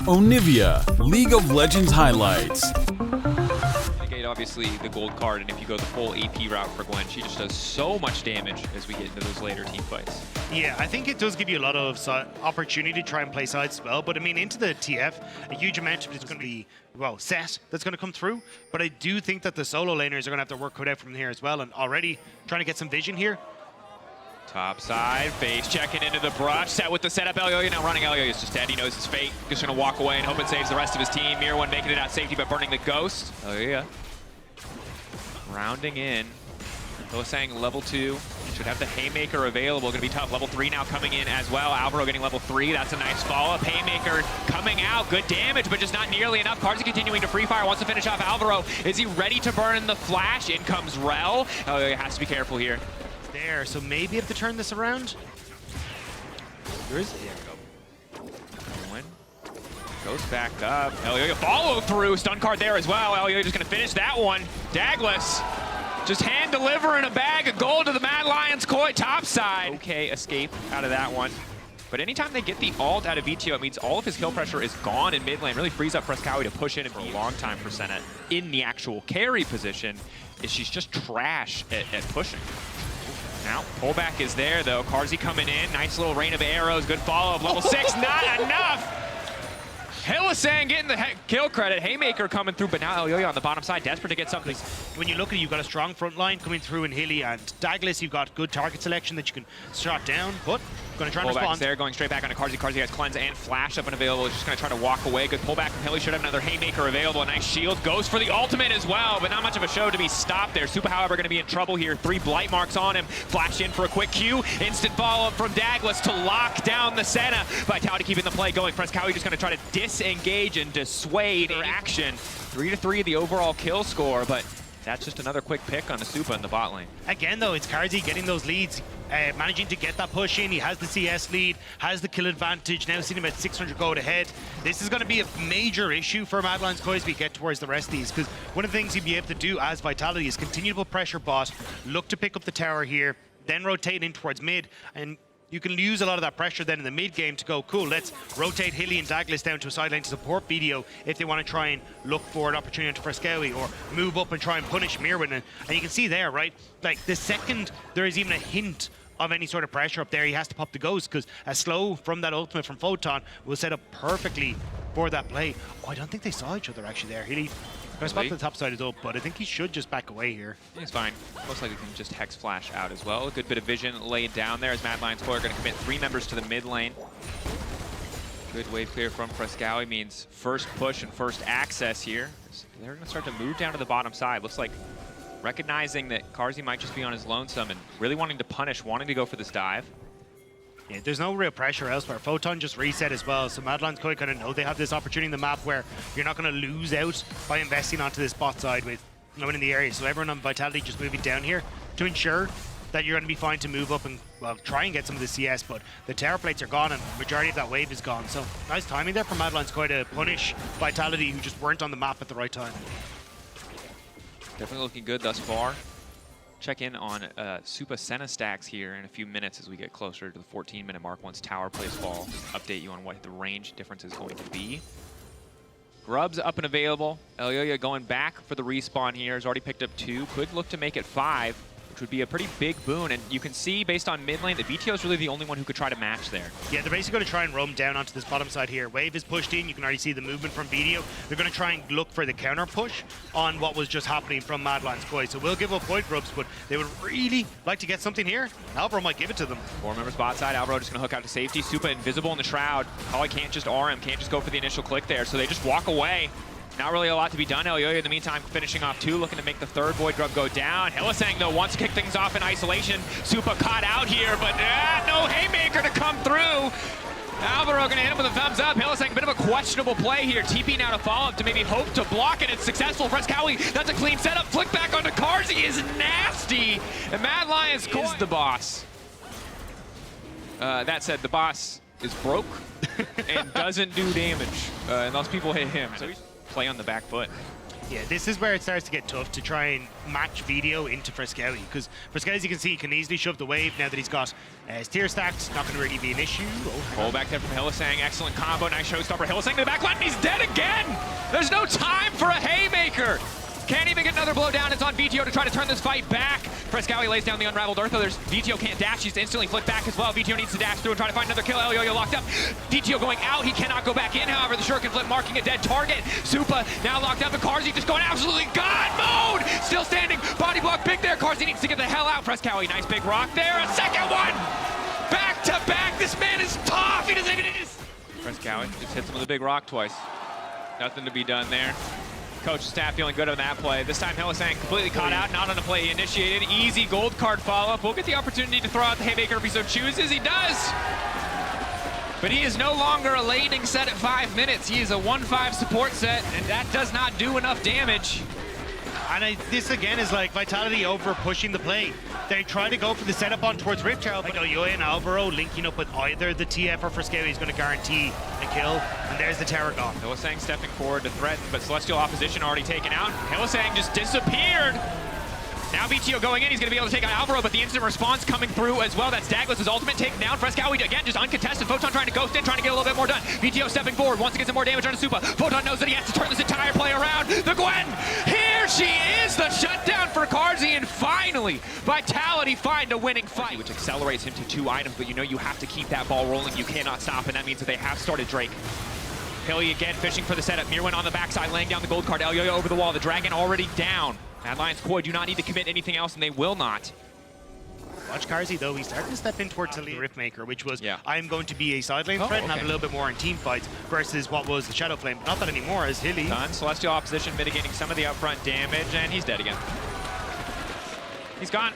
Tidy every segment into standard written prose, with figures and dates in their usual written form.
Onivia, League of Legends highlights. Obviously the gold card, and if you go the full AP route for Gwen, she just does so much damage as we get into those later team fights. Yeah, I think it does give you a lot of opportunity to try and play sides as well, but I mean, into the TF, a huge amount of it's going to be, well, set that's going to come through, but I do think that the solo laners are going to have to work cut out from here as well, and already trying to get some vision here. Top side, face checking into the brush, set with the setup. Elioya now running. Elioya is just dead. He knows his fate. Just going to walk away and hope it saves the rest of his team. Mirror1 making it out safety, but burning the ghost. Elioya rounding in. Saying level 2. Should have the Haymaker available. Going to be tough. Level 3 now coming in as well. Alvaro getting level 3. That's a nice follow-up. Haymaker coming out. Good damage, but just not nearly enough. Carzzy continuing to free fire. Wants to finish off Alvaro. Is he ready to burn the flash? In comes Rel. Elioya has to be careful here. There, so maybe have to turn this around. There we go. Owen goes back up. Elioya follow through. Stun card there as well. Elioya just going to finish that one. Dagless just hand delivering a bag of gold to the Mad Lions Koi top side. Okay, escape out of that one. But anytime they get the ult out of VTO, it means all of his kill pressure is gone in mid lane. Really frees up Frescowi to push in for a long time for Senna in the actual carry position. She's just trash at pushing. Now, pullback is there, though. Carzzy coming in. Nice little rain of arrows. Good follow-up. Level 6, not enough. Hillisang getting the kill credit. Haymaker coming through, but now Elioya on the bottom side, desperate to get something. When you look at it, you've got a strong front line coming through in Hilly and Dagless. You've got good target selection that you can shot down, but going to try and respond. There, going straight back onto Carzzy. Carzzy has cleanse and flash up and available. He's just going to try to walk away. Good pullback from Hilly. Should have another Haymaker available. A nice shield. Goes for the ultimate as well, but not much of a show to be stopped there. Supa, however, going to be in trouble here. 3 blight marks on him. Flash in for a quick Q. Instant follow-up from Dagless to lock down the Senna. Vitality keeping the play going. Frescowi just going to try to disengage and dissuade action. 3-3 the overall kill score, but that's just another quick pick on the Supa in the bot lane. Again, though, it's Carzzy getting those leads, managing to get that push in. He has the CS lead, has the kill advantage, now sitting about 600 gold ahead. This is going to be a major issue for Mad Lions Koi as we get towards the rest of these, because one of the things you'd be able to do as Vitality is continue to put pressure bot, look to pick up the tower here, then rotate in towards mid, and you can use a lot of that pressure then in the mid game to go, cool, let's rotate Hilly and Dagless down to a side lane to support BDO if they want to try and look for an opportunity to Frescowi or move up and try and punish Mirror1. And you can see there, right, like the second there is even a hint of any sort of pressure up there, he has to pop the ghost, because a slow from that ultimate from Photon will set up perfectly for that play. Oh, I don't think they saw each other actually there. Hilly, the spot to the top side is up, but I think he should just back away here. He's fine. Most likely can just Hex Flash out as well. A good bit of vision laid down there as Mad Lions Koi are going to commit 3 members to the mid lane. Good wave clear from Frescowi means first push and first access here. They're going to start to move down to the bottom side. Looks like recognizing that Carzzy might just be on his lonesome and really wanting to punish, wanting to go for this dive. Yeah, there's no real pressure elsewhere. Photon just reset as well, so Mad Lions Koi kind of know they have this opportunity in the map where you're not going to lose out by investing onto this bot side with no one in the area. So everyone on Vitality just moving down here to ensure that you're going to be fine to move up and, well, try and get some of the CS, but the tower plates are gone and the majority of that wave is gone. So nice timing there from Mad Lions Koi to punish Vitality, who just weren't on the map at the right time. Definitely looking good thus far. Check in on Supa Senna stacks here in a few minutes as we get closer to the 14-minute mark once tower plays fall. Update you on what the range difference is going to be. Grub's up and available. Elioya going back for the respawn here. Has already picked up 2. Could look to make it 5, which would be a pretty big boon. And you can see, based on mid lane, that VTO is really the only one who could try to match there. Yeah, they're basically going to try and roam down onto this bottom side here. Wave is pushed in. You can already see the movement from VTO. They're going to try and look for the counter push on what was just happening from Mad Lions Koi. So we'll give up point Grubs, but they would really like to get something here. Alvaro might give it to them. 4 members bot side. Alvaro just going to hook out to safety. Supa invisible in the shroud. Kali can't just RM, can't just go for the initial click there. So they just walk away. Not really a lot to be done. Elioya in the meantime finishing off 2, looking to make the 3rd Void Grub go down. Hillisang though wants to kick things off in isolation. Supa caught out here, but no Haymaker to come through. Alvaro gonna hit him with a thumbs up. Hillisang, bit of a questionable play here. TP now to follow up to maybe hope to block it. It's successful. Frescowi, that's a clean setup. Flick back onto Carzzy is nasty. And Mad Lions is the boss. That said, the boss is broke and doesn't do damage unless people hit him. So he's play on the back foot. Yeah, this is where it starts to get tough to try and match video into Frescowi, because Frescowi, as you can see, can easily shove the wave now that he's got his tier stacked. Not going to really be an issue. Pull back there from Hillisang. Excellent combo. Nice showstopper. Hillisang to the back line. He's dead again. There's no time for a haymaker. Can't even get another blow down. It's on VTO to try to turn this fight back. Frescowi lays down the unraveled Earth, though VTO can't dash. He's instantly flipped back as well. VTO needs to dash through and try to find another kill. Elyoyo locked up. VTO going out. He cannot go back in, however. The shuriken flip marking a dead target. Supa now locked up, and Carzzy just going absolutely God mode. Still standing. Body block big there. Carzzy needs to get the hell out. Frescowi, nice big rock there. A second one. Back to back. This man is tough. He doesn't even need his... Frescowi just hits him with a big rock twice. Nothing to be done there. Coach staff feeling good on that play. This time Hillisang completely caught out, not on a play he initiated. Easy gold card follow-up. We'll get the opportunity to throw out the haymaker if he so chooses. He does! But he is no longer a laning set at 5 minutes. He is a 1-5 support set, and that does not do enough damage. And this again is like Vitality over pushing the play. They try to go for the setup on towards Ripchild, but Elyoyo and Alvaro linking up with either the TF or Frescowi is going to guarantee a kill. And there's the Terror gone. Hillisang stepping forward to threaten, but Celestial opposition already taken out. Hillisang just disappeared. Now VTO going in, he's going to be able to take out Alvaro, but the instant response coming through as well. That's Dagless' ultimate taken down. Frescowi again, just uncontested. Photon trying to ghost in, trying to get a little bit more done. VTO stepping forward, wants to get some more damage on Supa. Photon knows that he has to turn this entire play around. The Gwen, here she is, the shutdown for Carzzy, and finally, Vitality find a winning fight. Which accelerates him to 2 items, but you know you have to keep that ball rolling. You cannot stop, and that means that they have started Drake. Hilly again fishing for the setup. Mirwin on the backside, laying down the gold card. Elyoyo over the wall. The Dragon already down. Mad Lions Koi do not need to commit anything else, and they will not. Watch Carzzy, though. He's starting to step in towards the Riftmaker, which was, I'm going to be a side lane threat and have a little bit more in team fights versus what was the Shadow Flame. Not that anymore, as Hilly. Done. Celestial opposition mitigating some of the upfront damage, and he's dead again. He's gone.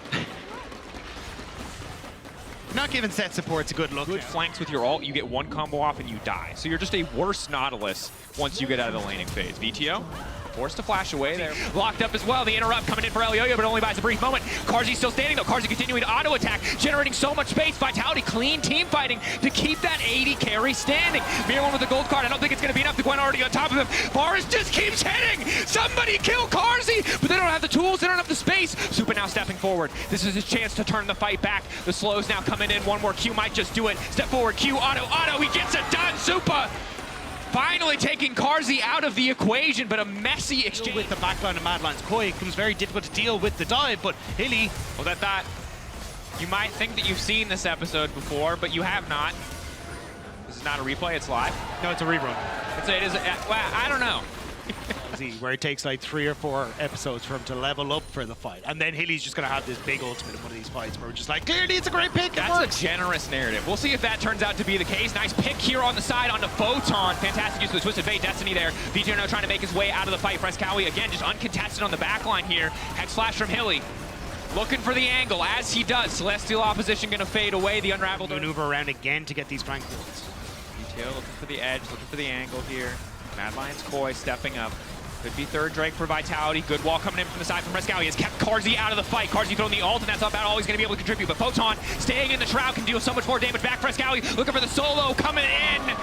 Not giving set supports a good look. Good flanks with your ult, you get 1 combo off and you die. So you're just a worse Nautilus once you get out of the laning phase. VTO forced to flash away there. Locked up as well. The interrupt coming in for Elyoyo, but only buys a brief moment. Carzzy still standing though. Carzzy continuing to auto attack, generating so much space. Vitality clean team fighting to keep that 80 carry standing. Mirwin with the gold card. I don't think it's going to be enough. The Gwen already on top of him. Boris just keeps hitting. Somebody kill Carzzy, but they don't have the tools. They don't have the space. Supa now stepping forward. This is his chance to turn the fight back. The slows now coming in. One more Q might just do it. Step forward. Q auto. He gets it done. Supa finally taking Carzzy out of the equation, but a messy exchange. With the backline of Mad Lions Koi, it becomes very difficult to deal with the dive, but Hilly... Well, that you might think that you've seen this episode before, but you have not. This is not a replay, it's live. No, it's a rerun. It is, well, I don't know. Where it takes like 3 or 4 episodes for him to level up for the fight. And then Hilly's just going to have this big ultimate in one of these fights where we're just like, clearly it's a great pick. That's a generous narrative. We'll see if that turns out to be the case. Nice pick here on the side onto Photon. Fantastic use of the Twisted Fate Destiny there. VTO now trying to make his way out of the fight. Frescowi again just uncontested on the back line here. Hex Flash from Hilly. Looking for the angle as he does. Celestial opposition going to fade away. The unraveled maneuver around again to get these flank builds. VTO looking for the edge, looking for the angle here. Mad Lions Koi stepping up. Could be third Drake for Vitality. Good wall coming in from the side from Frescowi. He has kept Carzzy out of the fight. Carzzy throwing the ult, and that's about all he's going to be able to contribute. But Photon staying in the shroud can deal so much more damage back. Frescowi looking for the solo coming in.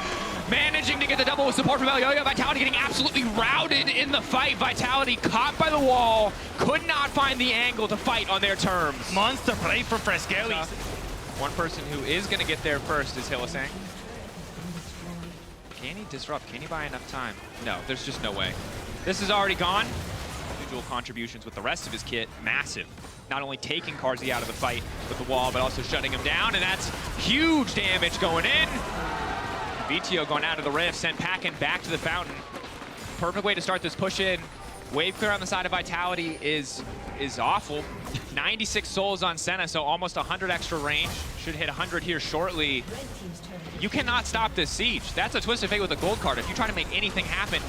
Managing to get the double with support from Elyoyo. Vitality getting absolutely routed in the fight. Vitality caught by the wall. Could not find the angle to fight on their terms. Monster play for Frescowi. One person who is going to get there first is Hillisang. Can he disrupt? Can he buy enough time? No, there's just no way. This is already gone. Individual contributions with the rest of his kit, massive. Not only taking Carzzy out of the fight with the wall, but also shutting him down, and that's huge damage going in. VTO going out of the rift, sent packing back to the fountain. Perfect way to start this push in. Wave clear on the side of Vitality is awful. 96 souls on Senna, so almost 100 extra range. Should hit 100 here shortly. You cannot stop this siege. That's a Twisted Fate with a gold card. If you try to make anything happen,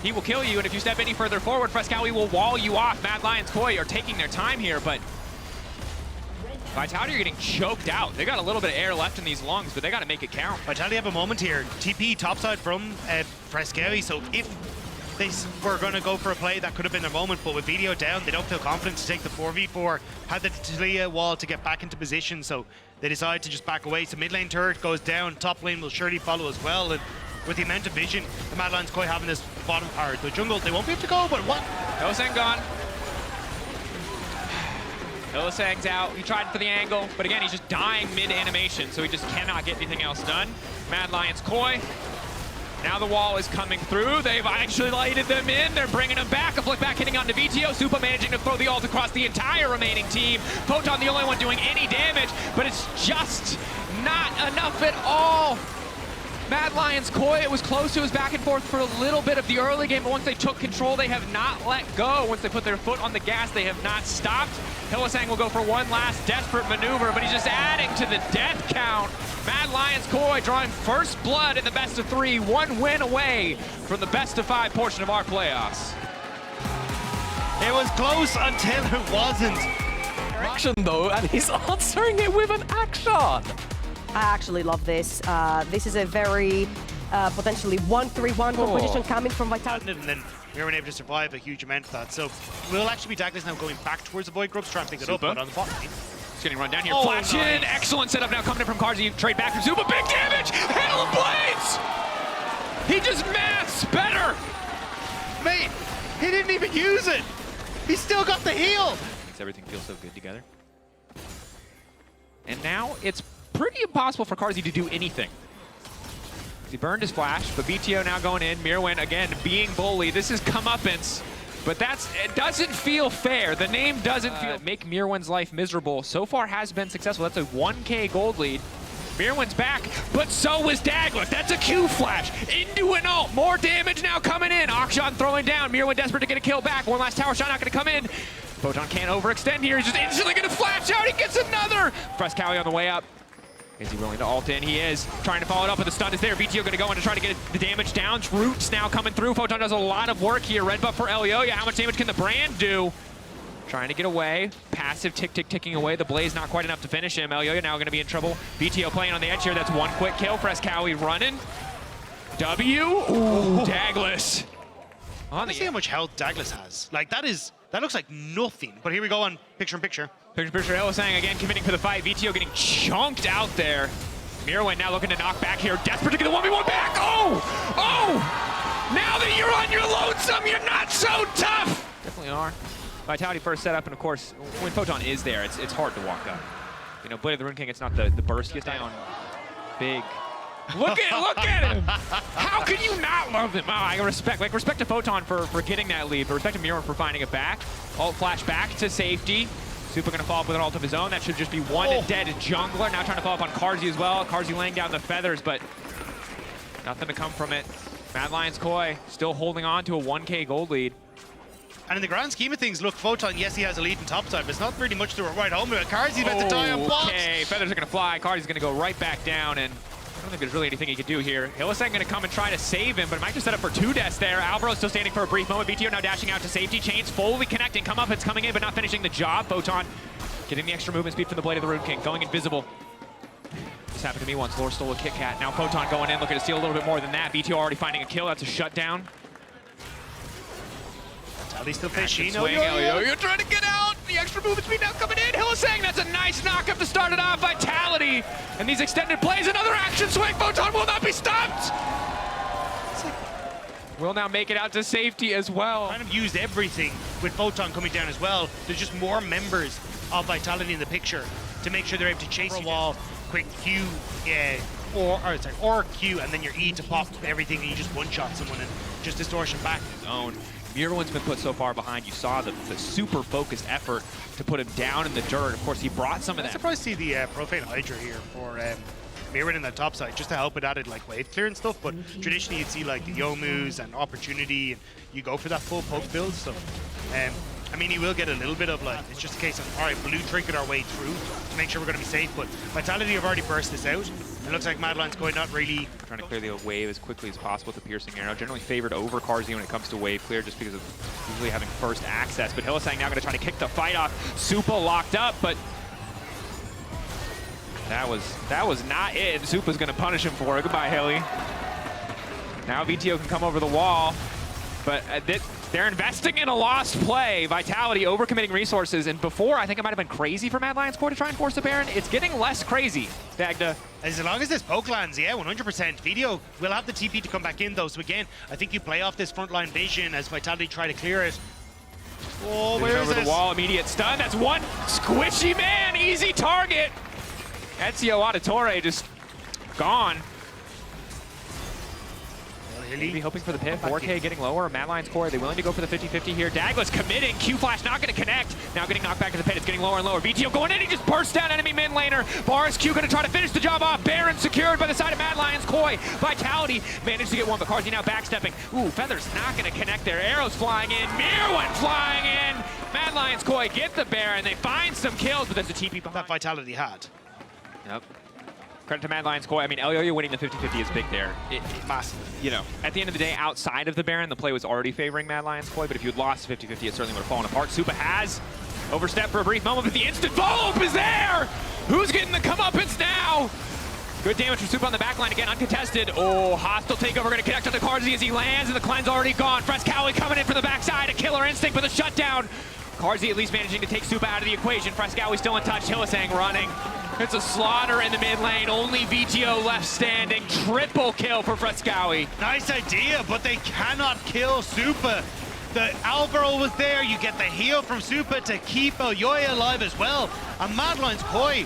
he will kill you, and if you step any further forward, Frescowi will wall you off. Mad Lions Koi are taking their time here, but Vitality are getting choked out. They got a little bit of air left in these lungs, but they got to make it count. Vitality have a moment here. TP topside from Frescowi, so if they were going to go for a play, that could have been their moment, but with VTO down, they don't feel confident to take the 4v4. Had the Talia wall to get back into position, so they decide to just back away. So mid lane turret goes down, top lane will surely follow as well, and with the amount of vision the Mad Lions Koi have in this bottom part. The jungle, they won't be able to go, but what? Hylissang gone. Hylissang's out. He tried for the angle, but again, he's just dying mid-animation, so he just cannot get anything else done. Mad Lions Koi. Now the wall is coming through. They've actually lighted them in. They're bringing them back. A flick back hitting onto VTO. Supa managing to throw the ult across the entire remaining team. Photon the only one doing any damage, but it's just not enough at all. Mad Lions Koi, it was close. It was back and forth for a little bit of the early game, but once they took control, they have not let go. Once they put their foot on the gas, they have not stopped. Hylissang will go for one last desperate maneuver, but he's just adding to the death count. Mad Lions Koi drawing first blood in the best of 3, 1 win away from the best of 5 portion of our playoffs. It was close until it wasn't. Action though, and he's answering it with an action. I actually love this. This is a very potentially 1-3-1 composition coming from Vitality. And then we weren't able to survive a huge amount of that. So we'll actually be Douglas now going back towards the Void Grubs, trying to pick it up, but on the bottom lane. He's getting run down here. Oh, Flash in. nice. Excellent setup now coming in from Carzzy. Trade back from Supa. Big damage. Hail of Blades. He just maths better. Mate, he didn't even use it. He still got the heal. Makes everything feel so good together. And now it's pretty impossible for Carzzy to do anything. He burned his flash, but BTO now going in. Mirwin again being bully. This is comeuppance, but it doesn't feel fair. The name doesn't feel make Mirwin's life miserable. So far has been successful. That's a 1K gold lead. Mirwin's back, but so is Dagless. That's a Q flash into an ult. More damage now coming in. Akshan throwing down. Mirwin desperate to get a kill back. One last tower shot not going to come in. Photon can't overextend here. He's just instantly going to flash out. He gets another. Frescowie on the way up. Is he willing to ult in? He is. Trying to follow it up, but the stun is there. VTO going to go in to try to get the damage down. Roots now coming through. Photon does a lot of work here. Red buff for Elioya. How much damage can the brand do? Trying to get away. Passive ticking away. The Blaze not quite enough to finish him. Elioya now going to be in trouble. VTO playing on the edge here. That's one quick kill. Frescowie running. W. Ooh, Dagless. On see how much health Douglas has. Like, that looks like nothing. But here we go on picture-in-picture. Picture Hylissang again committing for the fight. VTO getting chunked out there. Mirwin now looking to knock back here. Desperate to get the 1v1 back. Oh! Oh! Now that you're on your lonesome, you're not so tough! Definitely are. Vitality first setup, and of course, when Photon is there, it's hard to walk up. You know, Blade of the Rune King, it's not the burstiest down. Big. Look at him! How can you not love him? Oh, I respect to Photon for getting that lead, but respect to Mirwin for finding it back. Ult flash back to safety. Supa gonna follow up with an ult of his own. That should just be one dead jungler. Now trying to follow up on Carzzy as well. Carzzy laying down the feathers, but nothing to come from it. Mad Lions Koi still holding on to a 1K gold lead. And in the grand scheme of things, look, Photon, yes, he has a lead in topside, but it's not really much to right home with. Carzzy's about to die on box. Okay, feathers are gonna fly. Carzzy's gonna go right back down, and I don't think there's really anything he could do here. Hylissang gonna come and try to save him, but it might just set up for 2 deaths there. Alvaro still standing for a brief moment. BTO now dashing out to safety. Chains fully connecting. Come up, it's coming in, but not finishing the job. Photon getting the extra movement speed from the Blade of the Rune King, going invisible. This happened to me once. Lore stole a Kit Kat. Now Photon going in, looking to steal a little bit more than that. BTO already finding a kill. That's a shutdown. Vitality still fishing. You're trying to get out. The extra movement speed now coming in. Hylissang, that's a nice knock-up to start it off. Vitality. And these extended plays, another action swing. Photon will not be stopped. Will now make it out to safety as well. Kind of used everything with Photon coming down as well. There's just more members of Vitality in the picture to make sure they're able to chase a wall, quick Q, or Q, and then your E to pop everything, and you just one-shot someone and just distortion back. Zone. Mirwin's been put so far behind. You saw the super focused effort to put him down in the dirt. Of course, he brought some of that. I'm surprised to see the Profane Hydra here for Mirwin in the top side, just to help it added like wave clear and stuff. But traditionally, you'd see like the Yomus and Opportunity, and you go for that full poke build. So, I mean, he will get a little bit of like, it's just a case of, all right, blue trinket our way through to make sure we're going to be safe. But Vitality have already burst this out. It looks like Mad Lions Koi not really trying to clear the wave as quickly as possible with the piercing arrow. Generally favored over Carzzy when it comes to wave clear, just because of usually having first access. But Hylissang now going to try to kick the fight off. Supa locked up, but that was not it. Supa's going to punish him for it. Goodbye, Hilly. Now VTO can come over the wall. But they're investing in a lost play. Vitality overcommitting resources. And before, I think it might have been crazy for Mad Lions Core to try and force the Baron. It's getting less crazy, Dagda. As long as this poke lands, yeah, 100%. Video will have the TP to come back in, though. So again, I think you play off this frontline vision as Vitality try to clear it. Oh, where is over this? the wall, immediate stun. That's one squishy man, easy target. Ezio Auditore just gone. Maybe hoping for the pit. 4K getting lower. Mad Lions Core, are they willing to go for the 50-50 here? Dagla's committing. Q-Flash not going to connect. Now getting knocked back to the pit. It's getting lower and lower. VTO going in. He just bursts down enemy mid laner. Boris Q going to try to finish the job off. Baron secured by the side of Mad Lions Koi. Vitality managed to get one, but Carzzy now backstepping. Ooh, Feather's not going to connect there. Arrows flying in. Mirwin flying in. Mad Lions Koi get the Baron. They find some kills, but there's a TP behind. That Vitality had. Yep. Credit to Mad Lions Koi. I mean, Elioya winning the 50-50 is big there. Massive. You know, at the end of the day, outside of the Baron, the play was already favoring Mad Lions Koi, but if you had lost 50-50, it certainly would have fallen apart. Supa has overstepped for a brief moment, but the instant follow-up is there! Who's getting the comeuppance now? Good damage from Supa on the backline again, uncontested. Oh, hostile takeover going to connect on the Carzzy as he lands, and the cleanse already gone. Frescowi coming in from the backside, a killer instinct with a shutdown. Carzzy at least managing to take Supa out of the equation. Frescowi still in touch, Hylissang running. It's a slaughter in the mid lane. Only VTO left standing. Triple kill for Frescowi. Nice idea, but they cannot kill Supa. The Alvaro was there. You get the heal from Supa to keep Elioya alive as well. And Mad Lions Koi,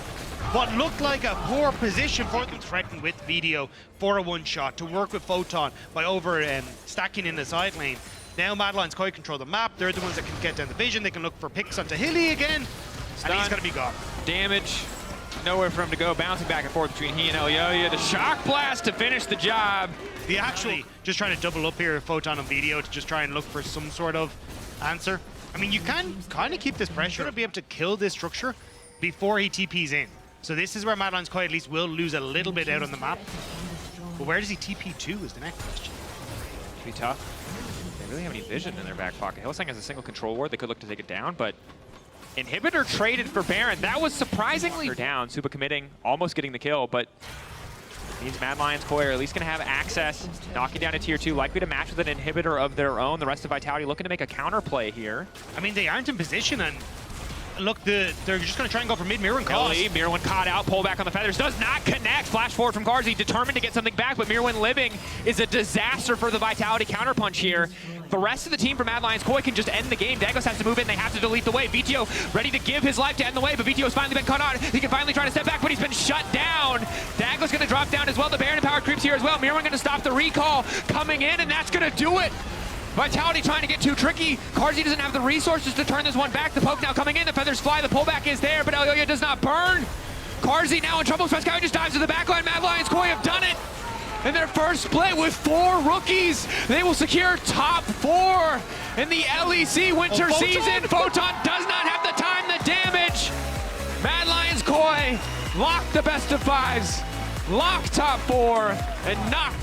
what looked like a poor position for them, threatened with VTO for a one-shot to work with Photon by stacking in the side lane. Now Mad Lions Koi control the map. They're the ones that can get down the vision. They can look for picks onto Hilly again. And he's going to be gone. Damage. Nowhere for him to go, bouncing back and forth between he and Elioya. The shock blast to finish the job. The actually just trying to double up here, Photon on video to just try and look for some sort of answer. I mean, you can kind of keep this pressure to be able to kill this structure before he TPs in. So this is where Mad Lions Koi at least will lose a little bit out on the map. But where does he TP to is the next question. Be tough. They really have any vision in their back pocket. Hylissang has a single control ward. They could look to take it down, but Inhibitor traded for Baron. That was surprisingly down. Supa committing, almost getting the kill, but means Mad Lions Koi are at least going to have access. Knocking down a tier 2, likely to match with an inhibitor of their own. The rest of Vitality looking to make a counterplay here. I mean, they aren't in position, and look, they're just going to try and go for mid. Mirwin calls. Mirwin caught out, pull back on the feathers. Does not connect. Flash forward from Carzzy, determined to get something back, but Mirwin living is a disaster for the Vitality counterpunch here. The rest of the team from Mad Lions Koi can just end the game. Dagos has to move in. They have to delete the wave. VTO ready to give his life to end the wave, but VTO's finally been caught out. He can finally try to step back, but he's been shut down. Dagos going to drop down as well. The Baron and power creeps here as well. Mirwin going to stop the recall coming in, and that's going to do it. Vitality trying to get too tricky. Carzzy doesn't have the resources to turn this one back. The poke now coming in. The feathers fly. The pullback is there, but Elioya does not burn. Carzzy now in trouble. Frescowi just dives to the backline. Mad Lions Koi have done it. In their first split with 4 rookies, they will secure top 4 in the LEC winter season. Photon does not have the time, the damage. Mad Lions Koi lock the best of 5s, lock top 4, and knock